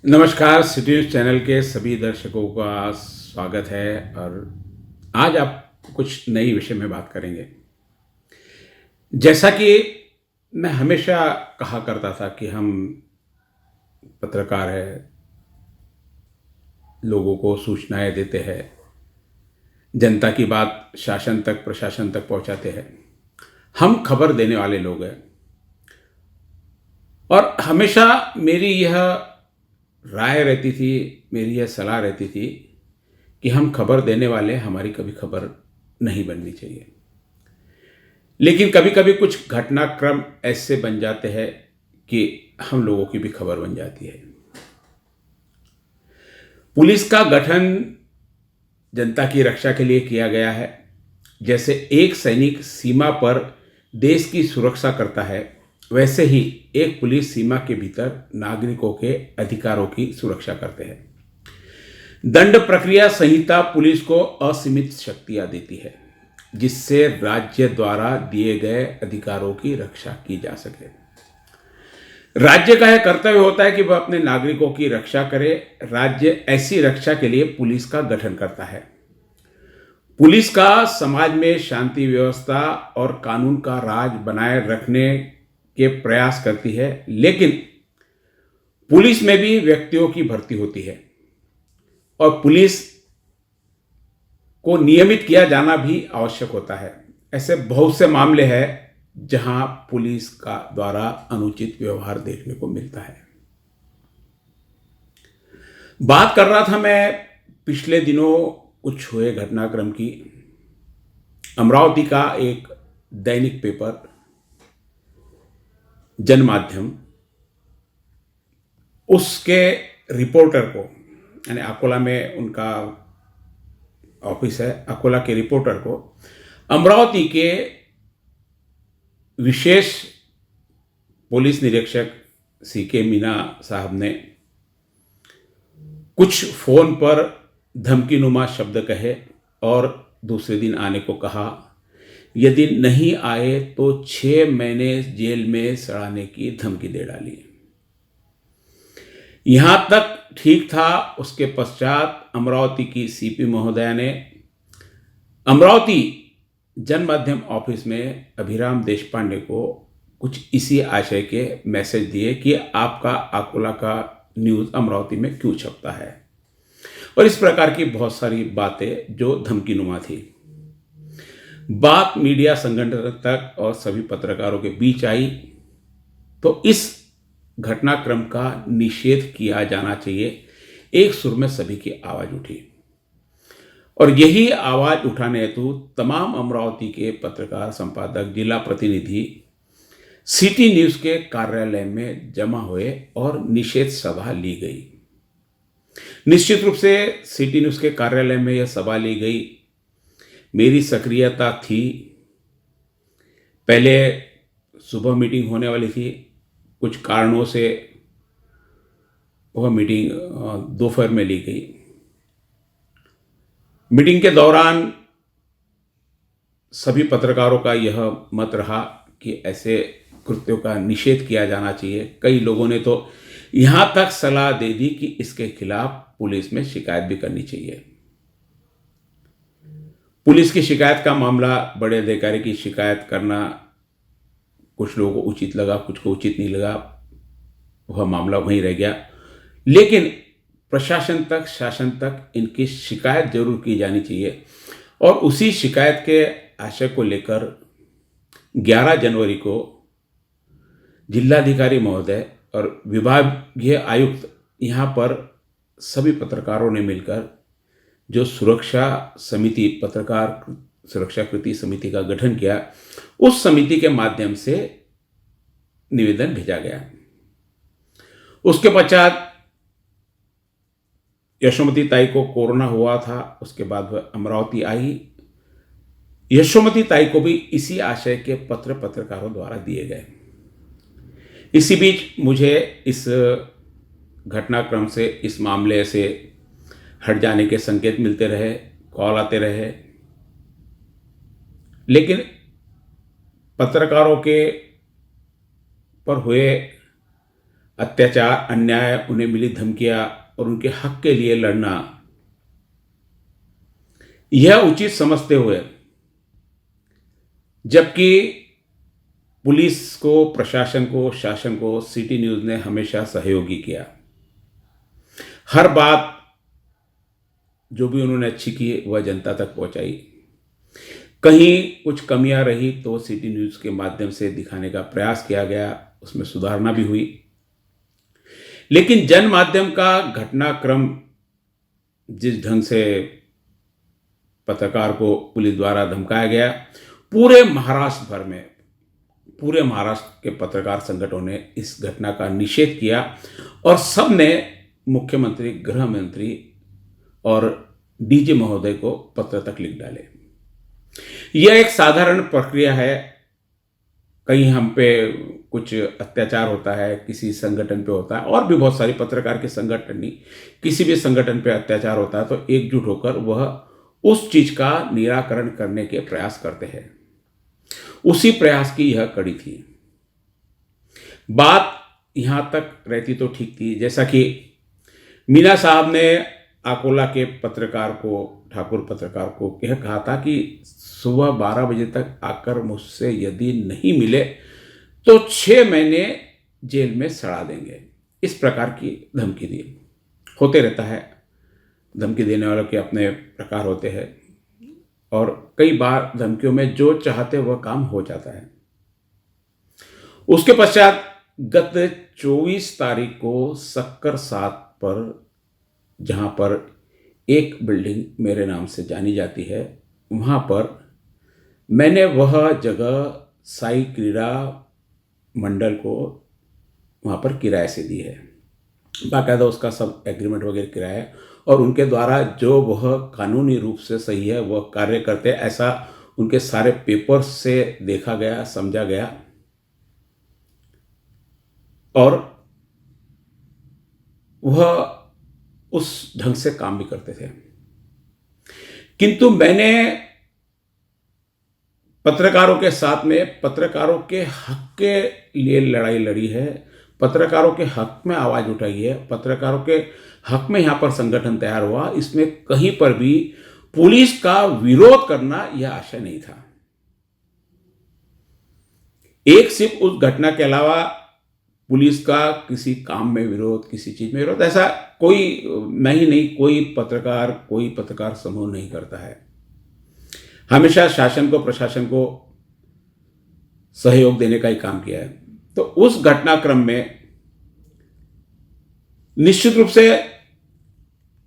नमस्कार। City news channel के सभी दर्शकों का स्वागत है और आज आप कुछ नई विषय में बात करेंगे। जैसा कि मैं हमेशा कहा करता था कि हम पत्रकार हैं, लोगों को सूचनाएं देते हैं, जनता की बात शासन तक प्रशासन तक पहुंचाते हैं। हम खबर देने वाले लोग हैं और हमेशा मेरी यह राय रहती थी, मेरी यह सलाह रहती थी कि हम खबर देने वाले हमारी कभी खबर नहीं बननी चाहिए। लेकिन कभी कभी कुछ घटनाक्रम ऐसे बन जाते हैं कि हम लोगों की भी खबर बन जाती है। पुलिस का गठन जनता की रक्षा के लिए किया गया है। जैसे एक सैनिक सीमा पर देश की सुरक्षा करता है, वैसे ही एक पुलिस सीमा के भीतर नागरिकों के अधिकारों की सुरक्षा करते हैं। दंड प्रक्रिया संहिता पुलिस को असीमित शक्तियां देती है, जिससे राज्य द्वारा दिए गए अधिकारों की रक्षा की जा सके। राज्य का यह कर्तव्य होता है कि वह अपने नागरिकों की रक्षा करे। राज्य ऐसी रक्षा के लिए पुलिस का गठन करता है। पुलिस का समाज में शांति व्यवस्था और कानून का राज बनाए रखने के प्रयास करती है, लेकिन पुलिस में भी व्यक्तियों की भर्ती होती है और पुलिस को नियमित किया जाना भी आवश्यक होता है। ऐसे बहुत से मामले हैं जहां पुलिस का द्वारा अनुचित व्यवहार देखने को मिलता है। बात कर रहा था मैं पिछले दिनों कुछ हुए घटनाक्रम की। अमरावती का एक दैनिक पेपर जनमाध्यम, उसके रिपोर्टर को, यानी अकोला में उनका ऑफिस है, अकोला के रिपोर्टर को अमरावती के विशेष पुलिस निरीक्षक सीके मीना साहब ने कुछ फोन पर धमकीनुमा शब्द कहे और दूसरे दिन आने को कहा। यदि नहीं आए तो 6 महीने जेल में सड़ाने की धमकी दे डाली। यहां तक ठीक था। उसके पश्चात अमरावती की सीपी महोदया ने अमरावती जनमाध्यम ऑफिस में अभिराम देशपांडे को कुछ इसी आशय के मैसेज दिए कि आपका अकोला का न्यूज़ अमरावती में क्यों छपता है, और इस प्रकार की बहुत सारी बातें जो धमकीनुमा थी। बात मीडिया संगठन तक और सभी पत्रकारों के बीच आई तो इस घटनाक्रम का निषेध किया जाना चाहिए। एक सुर में सभी की आवाज उठी और यही आवाज उठाने हेतु तमाम अमरावती के पत्रकार, संपादक, जिला प्रतिनिधि सिटी न्यूज़ के कार्यालय में जमा हुए और निषेध सभा ली गई। निश्चित रूप से सिटी न्यूज़ के कार्यालय में यह सभा ली गई। मेरी सक्रियता थी। पहले सुबह मीटिंग होने वाली थी, कुछ कारणों से वह मीटिंग दोपहर में ली गई। मीटिंग के दौरान सभी पत्रकारों का यह मत रहा कि ऐसे कृत्यों का निषेध किया जाना चाहिए। कई लोगों ने तो यहां तक सलाह दे दी कि इसके खिलाफ पुलिस में शिकायत भी करनी चाहिए। पुलिस की शिकायत का मामला, बड़े अधिकारी की शिकायत करना कुछ लोगों को उचित लगा, कुछ को उचित नहीं लगा, वह मामला वहीं रह गया। लेकिन प्रशासन तक, शासन तक इनकी शिकायत जरूर की जानी चाहिए और उसी शिकायत के आशय को लेकर 11 जनवरी को जिलाधिकारी महोदय और विभागीय आयुक्त यहाँ पर सभी पत्रकारों ने मिलकर जो सुरक्षा समिति, पत्रकार सुरक्षा कृति समिति का गठन किया, उस समिति के माध्यम से निवेदन भेजा गया। उसके पश्चात यशोमती ताई को कोरोना हुआ था, उसके बाद वह अमरावती आई। यशोमती ताई को भी इसी आशय के पत्र पत्रकारों द्वारा दिए गए। इसी बीच मुझे इस घटनाक्रम से, इस मामले से हट जाने के संकेत मिलते रहे, कॉल आते रहे, लेकिन पत्रकारों के पर हुए अत्याचार, अन्याय, उन्हें मिली धमकियां और उनके हक के लिए लड़ना, यह उचित समझते हुए, जबकि पुलिस को, प्रशासन को, शासन को सिटी न्यूज़ ने हमेशा सहयोगी किया। हर बात जो भी उन्होंने अच्छी की वह जनता तक पहुंचाई। कहीं कुछ कमियां रही तो सिटी न्यूज़ के माध्यम से दिखाने का प्रयास किया गया, उसमें सुधारना भी हुई। लेकिन जन माध्यम का घटनाक्रम जिस ढंग से पत्रकार को पुलिस द्वारा धमकाया गया, पूरे महाराष्ट्र भर में, पूरे महाराष्ट्र के पत्रकार संगठनों ने इस घटना का निषेध किया और सब ने मुख्यमंत्री, गृह मंत्री और डीजी महोदय को पत्र तक लिख डाले। यह एक साधारण प्रक्रिया है। कहीं हम पे कुछ अत्याचार होता है, किसी संगठन पे होता है, और भी बहुत सारी पत्रकार के संगठन नहीं, किसी भी संगठन पे अत्याचार होता है तो एकजुट होकर वह उस चीज का निराकरण करने के प्रयास करते हैं। उसी प्रयास की यह कड़ी थी। बात यहां तक रहती तो ठीक थी, जैसा कि मीना साहब ने अकोला के पत्रकार को, ठाकुर पत्रकार को यह कहा था कि सुबह 12 बजे तक आकर मुझसे यदि नहीं मिले तो 6 महीने जेल में सड़ा देंगे। इस प्रकार की धमकी दी। होते रहता है, धमकी देने वालों के अपने प्रकार होते हैं और कई बार धमकियों में जो चाहते वह काम हो जाता है। उसके पश्चात गत 24 तारीख को सक्कर 7 पर, जहां पर एक बिल्डिंग मेरे नाम से जानी जाती है, वहां पर मैंने वह जगह साई क्रीड़ा मंडल को वहां पर किराए से दी है। बाकायदा उसका सब एग्रीमेंट वगैरह किराया है और उनके द्वारा जो वह कानूनी रूप से सही है वह कार्य करते, ऐसा उनके सारे पेपर्स से देखा गया, समझा गया और वह उस ढंग से काम भी करते थे। किंतु मैंने पत्रकारों के साथ में पत्रकारों के हक के लिए लड़ाई लड़ी है, पत्रकारों के हक में आवाज उठाई है, पत्रकारों के हक में यहां पर संगठन तैयार हुआ। इसमें कहीं पर भी पुलिस का विरोध करना यह आशय नहीं था। एक सिर्फ उस घटना के अलावा पुलिस का किसी काम में विरोध, किसी चीज में विरोध, ऐसा कोई मैं ही नहीं, कोई पत्रकार समूह नहीं करता है। हमेशा शासन को, प्रशासन को सहयोग देने का ही काम किया है। तो उस घटनाक्रम में निश्चित रूप से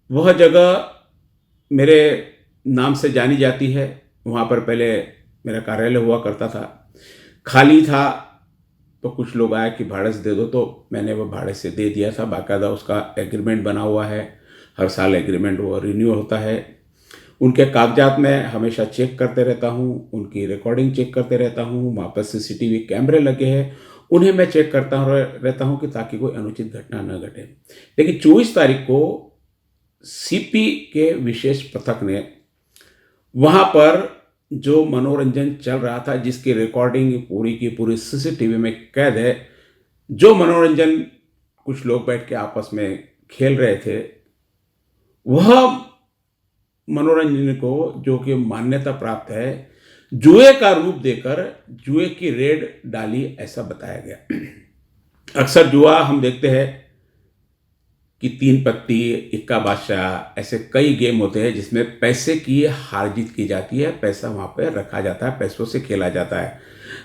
वह जगह मेरे नाम से जानी जाती है। वहां पर पहले मेरा कार्यालय हुआ करता था, खाली था, तो कुछ लोग आए कि भाड़े से दे दो, तो मैंने वो भाड़े से दे दिया था। बाकायदा उसका एग्रीमेंट बना हुआ है, हर साल एग्रीमेंट वो रिन्यू होता है। उनके कागजात में हमेशा चेक करते रहता हूँ, उनकी रिकॉर्डिंग चेक करते रहता हूँ। वहाँ पर सीसीटीवी कैमरे लगे हैं, उन्हें मैं चेक करता रहता हूँ कि ताकि कोई अनुचित घटना न घटे। लेकिन 24 तारीख को सीपी के विशेष पथक ने वहाँ पर जो मनोरंजन चल रहा था, जिसकी रिकॉर्डिंग पूरी की पूरी सीसीटीवी में कैद है, जो मनोरंजन कुछ लोग बैठ के आपस में खेल रहे थे, वह मनोरंजन को, जो कि मान्यता प्राप्त है, जुए का रूप देकर जुए की रेड डाली, ऐसा बताया गया। अक्सर जुआ हम देखते हैं कि 3 पत्ती, इक्का बादशाह, ऐसे कई गेम होते हैं जिसमें पैसे की हार जीत की जाती है, पैसा वहां पर रखा जाता है, पैसों से खेला जाता है।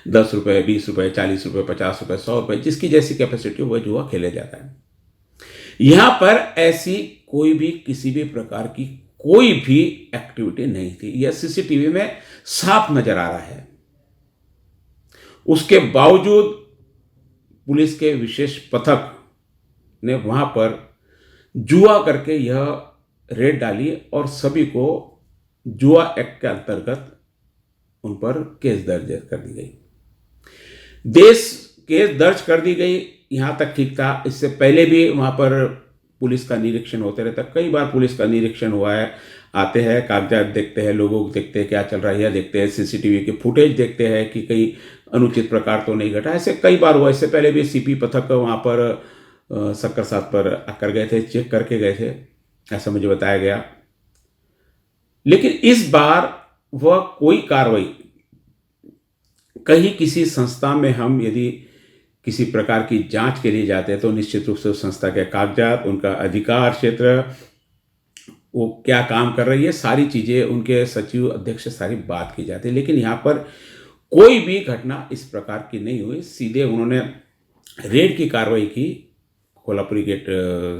10 रुपए, 20 रुपए, 40 रुपए, 50 रुपए, 100 रुपए, जिसकी जैसी कैपेसिटी वह जुआ खेला जाता है। यहां पर ऐसी कोई भी किसी भी प्रकार की कोई भी एक्टिविटी नहीं थी। यह सीसीटीवी में साफ नजर आ रहा है। उसके बावजूद पुलिस के विशेष पथक ने वहां पर जुआ करके यह रेड डाली और सभी को जुआ एक्ट के अंतर्गत उन पर केस दर्ज कर दी गई। केस दर्ज कर दी गई, यहां तक ठीक था। इससे पहले भी वहां पर पुलिस का निरीक्षण होते रहता, कई बार पुलिस का निरीक्षण हुआ है। आते हैं, कागजात देखते हैं, लोगों को देखते हैं क्या चल रहा है, देखते हैं सीसीटीवी के फुटेज, देखते हैं कि कहीं अनुचित प्रकार तो नहीं घटा। ऐसे कई बार हुआ। इससे पहले भी सीपी पथक वहाँ पर सक्कर साथ पर आकर गए थे, चेक करके गए थे, ऐसा मुझे बताया गया। लेकिन इस बार वह कोई कार्रवाई, कहीं किसी संस्था में हम यदि किसी प्रकार की जांच के लिए जाते हैं तो निश्चित रूप से उस संस्था के कागजात, उनका अधिकार क्षेत्र, वो क्या काम कर रही है, सारी चीज़ें उनके सचिव अध्यक्ष से सारी बात की जाती है। लेकिन यहाँ पर कोई भी घटना इस प्रकार की नहीं हुई। सीधे उन्होंने रेड की कार्रवाई की, कोल्हापुरी गेट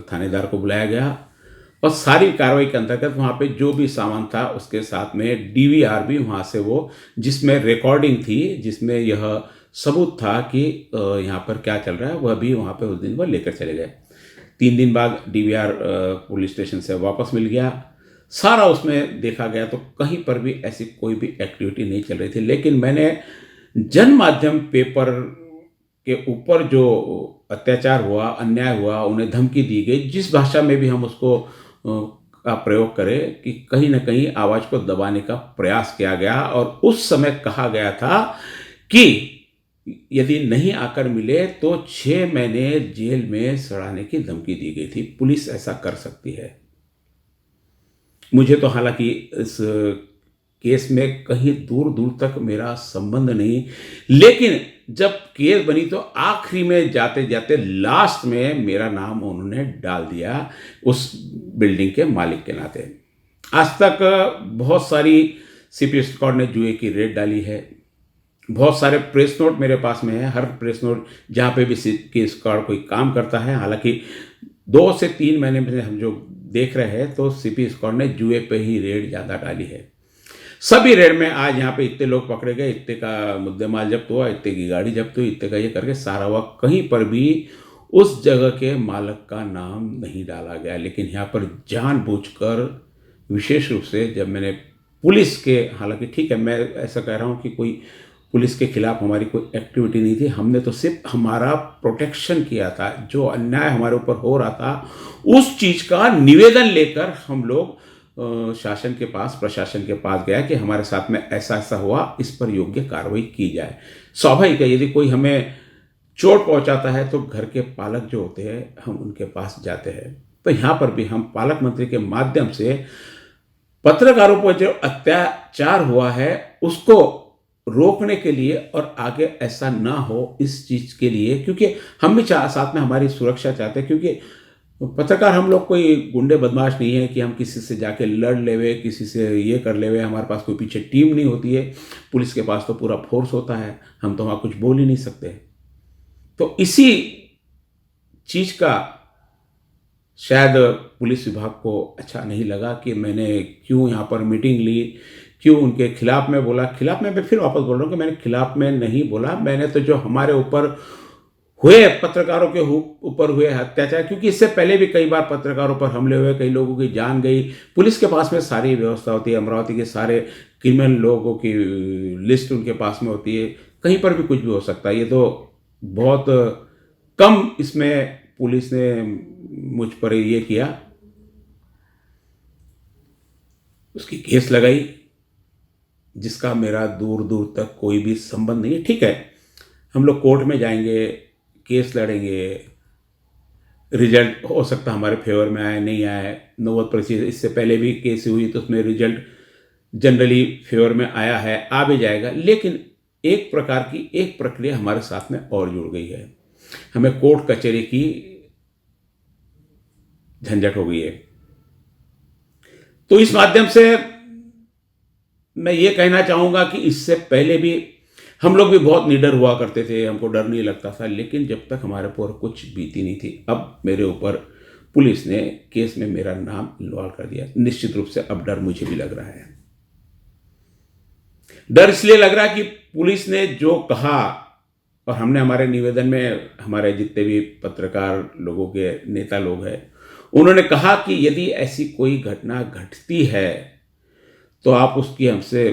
थानेदार को बुलाया गया और सारी कार्रवाई के अंतर्गत वहाँ पे जो भी सामान था उसके साथ में डीवीआर भी वहाँ से, वो जिसमें रिकॉर्डिंग थी, जिसमें यह सबूत था कि यहाँ पर क्या चल रहा है, वह भी वहाँ पे उस दिन वह लेकर चले गए। 3 दिन बाद डीवीआर पुलिस स्टेशन से वापस मिल गया। सारा उसमें देखा गया तो कहीं पर भी ऐसी कोई भी एक्टिविटी नहीं चल रही थी। लेकिन मैंने जन माध्यम पेपर के ऊपर जो अत्याचार हुआ, अन्याय हुआ, उन्हें धमकी दी गई, जिस भाषा में भी हम उसको का प्रयोग करें कि कहीं ना कहीं आवाज़ को दबाने का प्रयास किया गया। और उस समय कहा गया था कि यदि नहीं आकर मिले तो 6 महीने जेल में सड़ाने की धमकी दी गई थी। पुलिस ऐसा कर सकती है। मुझे तो हालांकि इस केस में कहीं दूर दूर तक मेरा संबंध नहीं, लेकिन जब केस बनी तो आखिरी में जाते जाते लास्ट में मेरा नाम उन्होंने डाल दिया उस बिल्डिंग के मालिक के नाते। आज तक बहुत सारी सीपी स्क्वाड ने जुए की रेड डाली है, बहुत सारे प्रेस नोट मेरे पास में है। हर प्रेस नोट जहाँ पे भी सीपी स्क्वाड कोई काम करता है, हालांकि 2 से 3 महीने में हम जो देख रहे हैं तो सीपी स्क्वाड ने जुए पे ही रेड ज़्यादा डाली है। सभी रेड में आज यहाँ पे इतने लोग पकड़े गए, इतने का मुद्देमाल जब्त हुआ, इतने की गाड़ी जब्त हुई, इतने का ये करके सारा हुआ, कहीं पर भी उस जगह के मालिक का नाम नहीं डाला गया। लेकिन यहाँ पर जानबूझकर, विशेष रूप से जब मैंने पुलिस के, हालांकि ठीक है मैं ऐसा कह रहा हूँ कि कोई पुलिस के खिलाफ हमारी कोई एक्टिविटी नहीं थी, हमने तो सिर्फ हमारा प्रोटेक्शन किया था। जो अन्याय हमारे ऊपर हो रहा था उस चीज़ का निवेदन लेकर हम लोग शासन के पास, प्रशासन के पास गया कि हमारे साथ में ऐसा ऐसा हुआ, इस पर योग्य कार्रवाई की जाए। स्वाभाविक है, यदि कोई हमें चोट पहुंचाता है तो घर के पालक जो होते हैं हम उनके पास जाते हैं। तो यहाँ पर भी हम पालक मंत्री के माध्यम से पत्रकारों पर जो अत्याचार हुआ है उसको रोकने के लिए और आगे ऐसा ना हो इस चीज़ के लिए, क्योंकि हम भी साथ में हमारी सुरक्षा चाहते हैं। क्योंकि पत्रकार हम लोग कोई गुंडे बदमाश नहीं है कि हम किसी से जाके लड़ लेवे, किसी से ये कर लेवे। हमारे पास कोई पीछे टीम नहीं होती है, पुलिस के पास तो पूरा फोर्स होता है, हम तो वहाँ कुछ बोल ही नहीं सकते। तो इसी चीज़ का शायद पुलिस विभाग को अच्छा नहीं लगा कि मैंने क्यों यहाँ पर मीटिंग ली, क्यों उनके खिलाफ में बोला। खिलाफ में मैं फिर वापस बोल रहा हूँ कि मैंने खिलाफ में नहीं बोला, मैंने तो जो हमारे ऊपर हुए, पत्रकारों के ऊपर हुए अत्याचार, क्योंकि इससे पहले भी कई बार पत्रकारों पर हमले हुए, कई लोगों की जान गई। पुलिस के पास में सारी व्यवस्था होती है, अमरावती के सारे क्रिमिनल लोगों की लिस्ट उनके पास में होती है, कहीं पर भी कुछ भी हो सकता है। ये तो बहुत कम इसमें पुलिस ने मुझ पर ये किया, उसकी केस लगाई जिसका मेरा दूर दूर तक कोई भी संबंध नहीं है। ठीक है, हम लोग कोर्ट में जाएंगे, केस लड़ेंगे, रिजल्ट हो सकता हमारे फेवर में आए, नहीं आए, 90%। इससे पहले भी केस हुई तो उसमें रिजल्ट जनरली फेवर में आया है, आ भी जाएगा। लेकिन एक प्रकार की एक प्रक्रिया हमारे साथ में और जुड़ गई है, हमें कोर्ट कचहरी की झंझट हो गई है। तो इस माध्यम से मैं ये कहना चाहूँगा कि इससे पहले भी हम लोग भी बहुत निडर हुआ करते थे, हमको डर नहीं लगता था, लेकिन जब तक हमारे ऊपर कुछ बीती नहीं थी। अब मेरे ऊपर पुलिस ने केस में मेरा नाम इन्वॉल्व कर दिया, निश्चित रूप से अब डर मुझे भी लग रहा है। डर इसलिए लग रहा है कि पुलिस ने जो कहा, और हमने हमारे निवेदन में, हमारे जितने भी पत्रकार लोगों के नेता लोग हैं, उन्होंने कहा कि यदि ऐसी कोई घटना घटती है तो आप उसकी हमसे,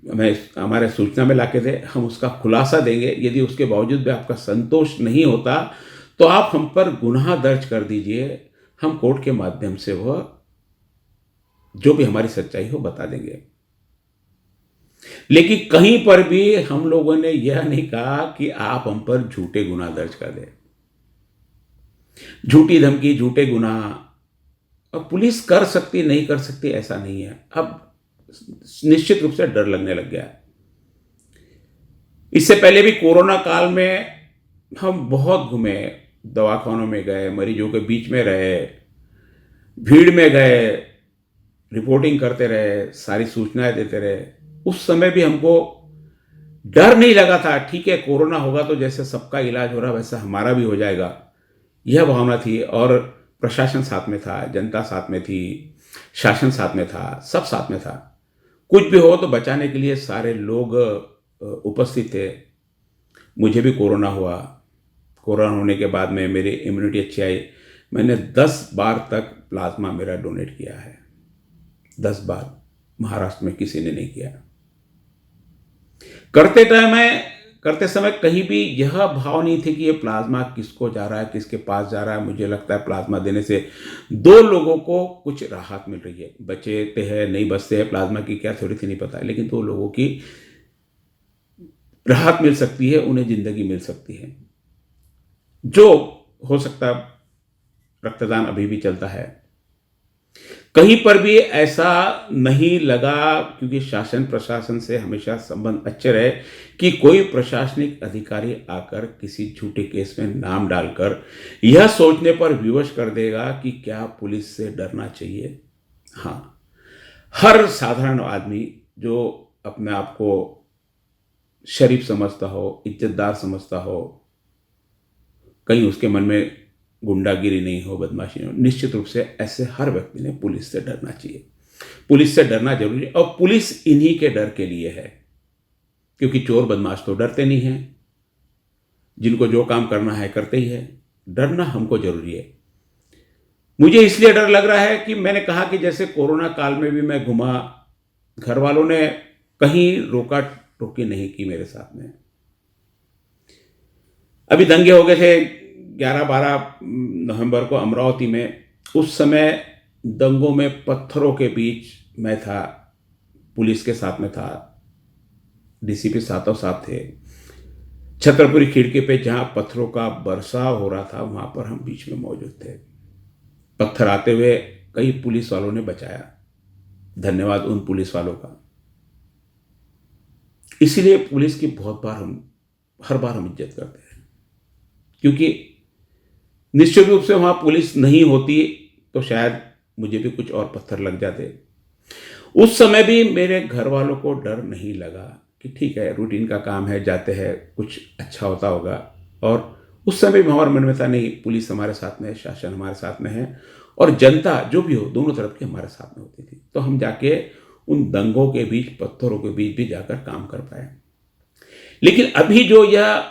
हमें हमारे सूचना में लाके दे, हम उसका खुलासा देंगे। यदि उसके बावजूद भी आपका संतोष नहीं होता तो आप हम पर गुनाह दर्ज कर दीजिए, हम कोर्ट के माध्यम से वह जो भी हमारी सच्चाई हो बता देंगे। लेकिन कहीं पर भी हम लोगों ने यह नहीं कहा कि आप हम पर झूठे गुनाह दर्ज कर दें। झूठी धमकी, झूठे गुनाह। अब पुलिस कर सकती, नहीं कर सकती ऐसा नहीं है। अब निश्चित रूप से डर लगने लग गया है। इससे पहले भी कोरोना काल में हम बहुत घूमे, दवाखानों में गए, मरीजों के बीच में रहे, भीड़ में गए, रिपोर्टिंग करते रहे, सारी सूचनाएं देते रहे। उस समय भी हमको डर नहीं लगा था। ठीक है, कोरोना होगा तो जैसे सबका इलाज हो रहा वैसा हमारा भी हो जाएगा, यह भावना थी। और प्रशासन साथ में था, जनता साथ में थी, शासन साथ में था, सब साथ में था। कुछ भी हो तो बचाने के लिए सारे लोग उपस्थित थे। मुझे भी कोरोना हुआ। कोरोना होने के बाद में मेरी इम्यूनिटी अच्छी आई। मैंने 10 बार तक प्लाज्मा मेरा डोनेट किया है। 10 बार। महाराष्ट्र में किसी ने नहीं किया। करते समय कहीं भी यह भाव नहीं थे कि ये प्लाज्मा किसको जा रहा है, किसके पास जा रहा है। मुझे लगता है प्लाज्मा देने से 2 लोगों को कुछ राहत मिल रही है। बचते हैं, नहीं बचते हैं, प्लाज्मा की क्या थोड़ी थी नहीं पता है, लेकिन 2 लोगों की राहत मिल सकती है, उन्हें जिंदगी मिल सकती है। जो हो सकता है, रक्तदान अभी भी चलता है। कहीं पर भी ऐसा नहीं लगा, क्योंकि शासन प्रशासन से हमेशा संबंध अच्छे रहे, कि कोई प्रशासनिक अधिकारी आकर किसी झूठे केस में नाम डालकर यह सोचने पर विवश कर देगा कि क्या पुलिस से डरना चाहिए। हाँ, हर साधारण आदमी जो अपने आप को शरीफ समझता हो, इज्जतदार समझता हो, कहीं उसके मन में गुंडागिरी नहीं हो, बदमाशी नहीं हो, निश्चित रूप से ऐसे हर व्यक्ति ने पुलिस से डरना चाहिए। पुलिस से डरना जरूरी है, और पुलिस इन्हीं के डर के लिए है। क्योंकि चोर बदमाश तो डरते नहीं हैं, जिनको जो काम करना है करते ही है। डरना हमको जरूरी है। मुझे इसलिए डर लग रहा है कि मैंने कहा कि जैसे कोरोना काल में भी मैं घुमा, घर वालों ने कहीं रोका टोकी नहीं की मेरे साथ में। अभी दंगे हो गए थे 11-12 नवंबर को अमरावती में। उस समय दंगों में पत्थरों के बीच मैं था, पुलिस के साथ में था, डीसीपी साथों साथ थे। छतरपुरी खिड़की पे जहां पत्थरों का बरसाव हो रहा था, वहां पर हम बीच में मौजूद थे। पत्थर आते हुए कई पुलिस वालों ने बचाया। धन्यवाद उन पुलिस वालों का। इसीलिए पुलिस की हर बार हम इज्जत करते हैं, क्योंकि निश्चित रूप से वहां पुलिस नहीं होती तो शायद मुझे भी कुछ और पत्थर लग जाते। उस समय भी मेरे घर वालों को डर नहीं लगा कि ठीक है, रूटीन का काम है, जाते हैं, कुछ अच्छा होता होगा। और उस समय भी हमारे मन में था, नहीं, पुलिस हमारे साथ में है, शासन हमारे साथ में है, और जनता जो भी हो दोनों तरफ की हमारे साथ में होती थी। तो हम जाके उन दंगों के बीच, पत्थरों के बीच भी जाकर काम कर पाए। लेकिन अभी जो यह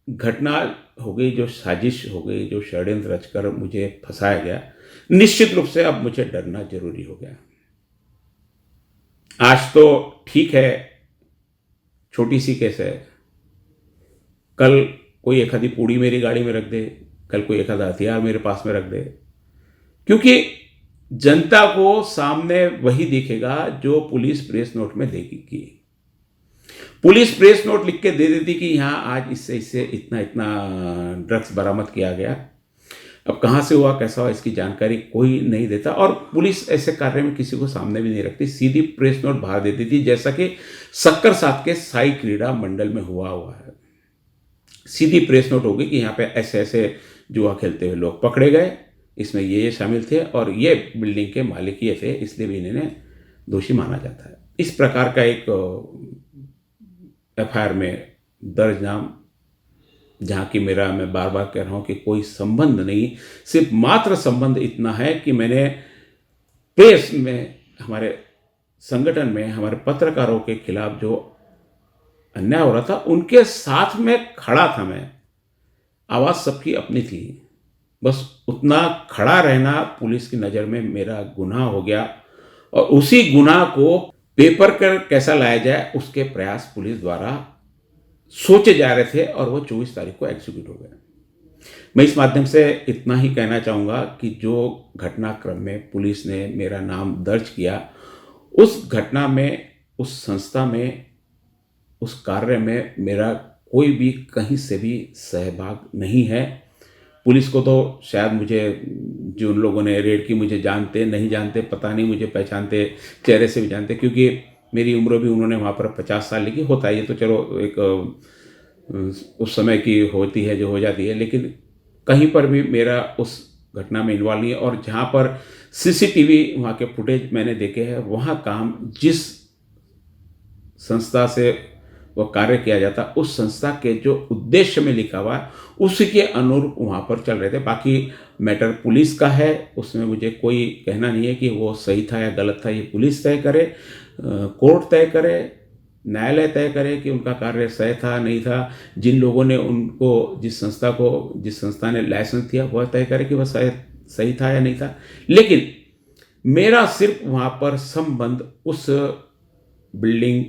घटना हो गई, जो साजिश हो गई, जो षड्यंत्र रचकर मुझे फंसाया गया, निश्चित रूप से अब मुझे डरना जरूरी हो गया। आज तो ठीक है, छोटी सी केस है, कल कोई एक आधी पूड़ी मेरी गाड़ी में रख दे, कल कोई एक आधा हथियार मेरे पास में रख दे, क्योंकि जनता को सामने वही दिखेगा जो पुलिस प्रेस नोट में देगी। पुलिस प्रेस नोट लिख के दे देती कि यहां आज इससे इतना इतना ड्रग्स बरामद किया गया। अब कहां से हुआ, कैसा हुआ, इसकी जानकारी कोई नहीं देता, और पुलिस ऐसे कार्य में किसी को सामने भी नहीं रखती, सीधी प्रेस नोट बाहर दे देती, जैसा कि सक्कर साथ के साई क्रीड़ा मंडल में हुआ है। सीधी प्रेस नोट होगी कि यहाँ पे ऐसे ऐसे जुआ खेलते हुए लोग पकड़े गए, इसमें ये शामिल थे, और ये बिल्डिंग के मालिक ये थे, इसलिए भी इन्हें दोषी माना जाता है। इस प्रकार का एक एफआईआर में दर्ज नाम, जहाँ की मैं बार बार कह रहा हूँ कि कोई संबंध नहीं, सिर्फ मात्र संबंध इतना है कि मैंने प्रेस में, हमारे संगठन में, हमारे पत्रकारों के खिलाफ जो अन्याय हो रहा था उनके साथ में खड़ा था मैं। आवाज़ सबकी अपनी थी, बस उतना खड़ा रहना पुलिस की नज़र में मेरा गुनाह हो गया, और उसी गुनाह को पेपर कर कैसा लाया जाए उसके प्रयास पुलिस द्वारा सोचे जा रहे थे, और वो 24 तारीख को एग्जीक्यूट हो गए। मैं इस माध्यम से इतना ही कहना चाहूँगा कि जो घटनाक्रम में पुलिस ने मेरा नाम दर्ज किया, उस घटना में, उस संस्था में, उस कार्य में मेरा कोई भी कहीं से भी सहभाग नहीं है। पुलिस को तो शायद मुझे, जो उन लोगों ने रेड की, मुझे जानते नहीं जानते पता नहीं, मुझे पहचानते, चेहरे से भी जानते, क्योंकि मेरी उम्र भी उन्होंने वहाँ पर 50 साल लिखी। होता है ये तो, चलो एक उस समय की होती है जो हो जाती है, लेकिन कहीं पर भी मेरा उस घटना में इन्वॉल्व नहीं है। और जहाँ पर सीसीटीवी वहाँ के फुटेज मैंने देखे हैं, वहाँ काम जिस संस्था से वो कार्य किया जाता, उस संस्था के जो उद्देश्य में लिखा हुआ है उसी के अनुरूप वहाँ पर चल रहे थे। बाकी मैटर पुलिस का है, उसमें मुझे कोई कहना नहीं है कि वो सही था या गलत था। ये पुलिस तय करे, कोर्ट तय करे, न्यायालय तय करे कि उनका कार्य सही था नहीं था। जिन लोगों ने उनको, जिस संस्था ने लाइसेंस दिया, वह तय करे कि वह सही था या नहीं था। लेकिन मेरा सिर्फ वहाँ पर संबंध उस बिल्डिंग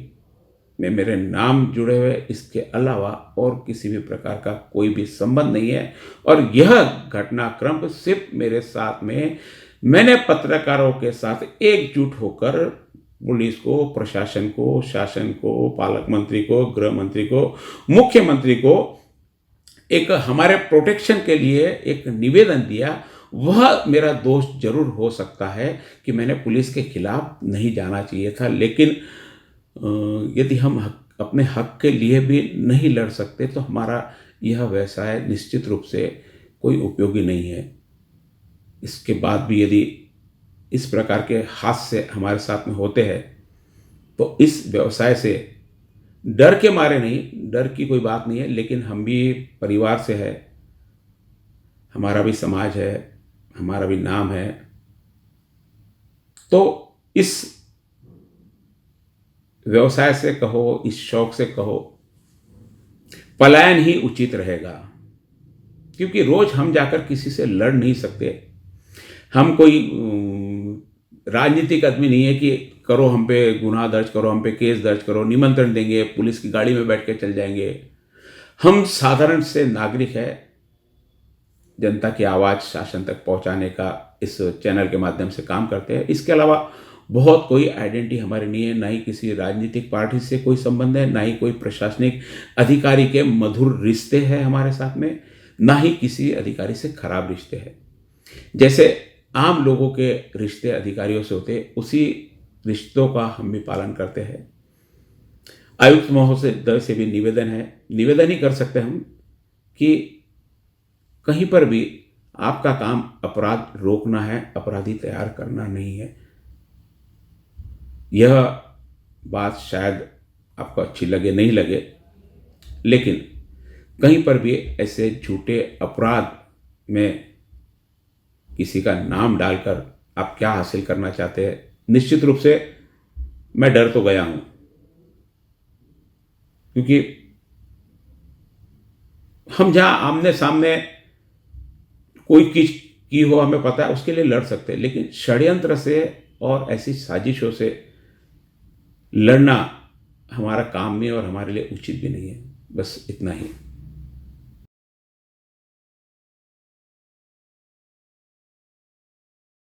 में मेरे नाम जुड़े हुए, इसके अलावा और किसी भी प्रकार का कोई भी संबंध नहीं है। और यह घटनाक्रम सिर्फ मेरे साथ में, मैंने पत्रकारों के साथ एकजुट होकर पुलिस को, प्रशासन को, शासन को, पालक मंत्री को, गृह मंत्री को, मुख्यमंत्री को एक हमारे प्रोटेक्शन के लिए एक निवेदन दिया। वह मेरा दोष जरूर हो सकता है कि मैंने पुलिस के खिलाफ नहीं जाना चाहिए था, लेकिन यदि हम अपने हक के लिए भी नहीं लड़ सकते तो हमारा यह व्यवसाय निश्चित रूप से कोई उपयोगी नहीं है। इसके बाद भी यदि इस प्रकार के हादसे हमारे साथ में होते हैं तो इस व्यवसाय से डर के मारे नहीं, डर की कोई बात नहीं है, लेकिन हम भी परिवार से है, हमारा भी समाज है, हमारा भी नाम है, तो इस व्यवसाय से कहो, इस शौक से कहो, पलायन ही उचित रहेगा। क्योंकि रोज हम जाकर किसी से लड़ नहीं सकते। हम कोई राजनीतिक आदमी नहीं है कि करो हम पे गुनाह दर्ज करो, हम पे केस दर्ज करो, निमंत्रण देंगे, पुलिस की गाड़ी में बैठ के चल जाएंगे। हम साधारण से नागरिक है, जनता की आवाज़ शासन तक पहुंचाने का इस चैनल के माध्यम से काम करते हैं। इसके अलावा बहुत कोई आइडेंटिटी हमारी नहीं है, ना ही किसी राजनीतिक पार्टी से कोई संबंध है, ना ही कोई प्रशासनिक अधिकारी के मधुर रिश्ते हैं हमारे साथ में, ना ही किसी अधिकारी से खराब रिश्ते हैं। जैसे आम लोगों के रिश्ते अधिकारियों से होते, उसी रिश्तों का हम भी पालन करते हैं। आयुक्त महोदय से भी निवेदन ही कर सकते हम कि कहीं पर भी आपका काम अपराध रोकना है, अपराधी तैयार करना नहीं है। यह बात शायद आपको अच्छी लगे नहीं लगे, लेकिन कहीं पर भी ऐसे झूठे अपराध में किसी का नाम डालकर आप क्या हासिल करना चाहते हैं, निश्चित रूप से मैं डर तो गया हूं। क्योंकि हम जहां आमने सामने कोई की हो हमें पता है, उसके लिए लड़ सकते हैं, लेकिन षड्यंत्र से और ऐसी साजिशों से लड़ना हमारा काम नहीं और हमारे लिए उचित भी नहीं है। बस इतना ही।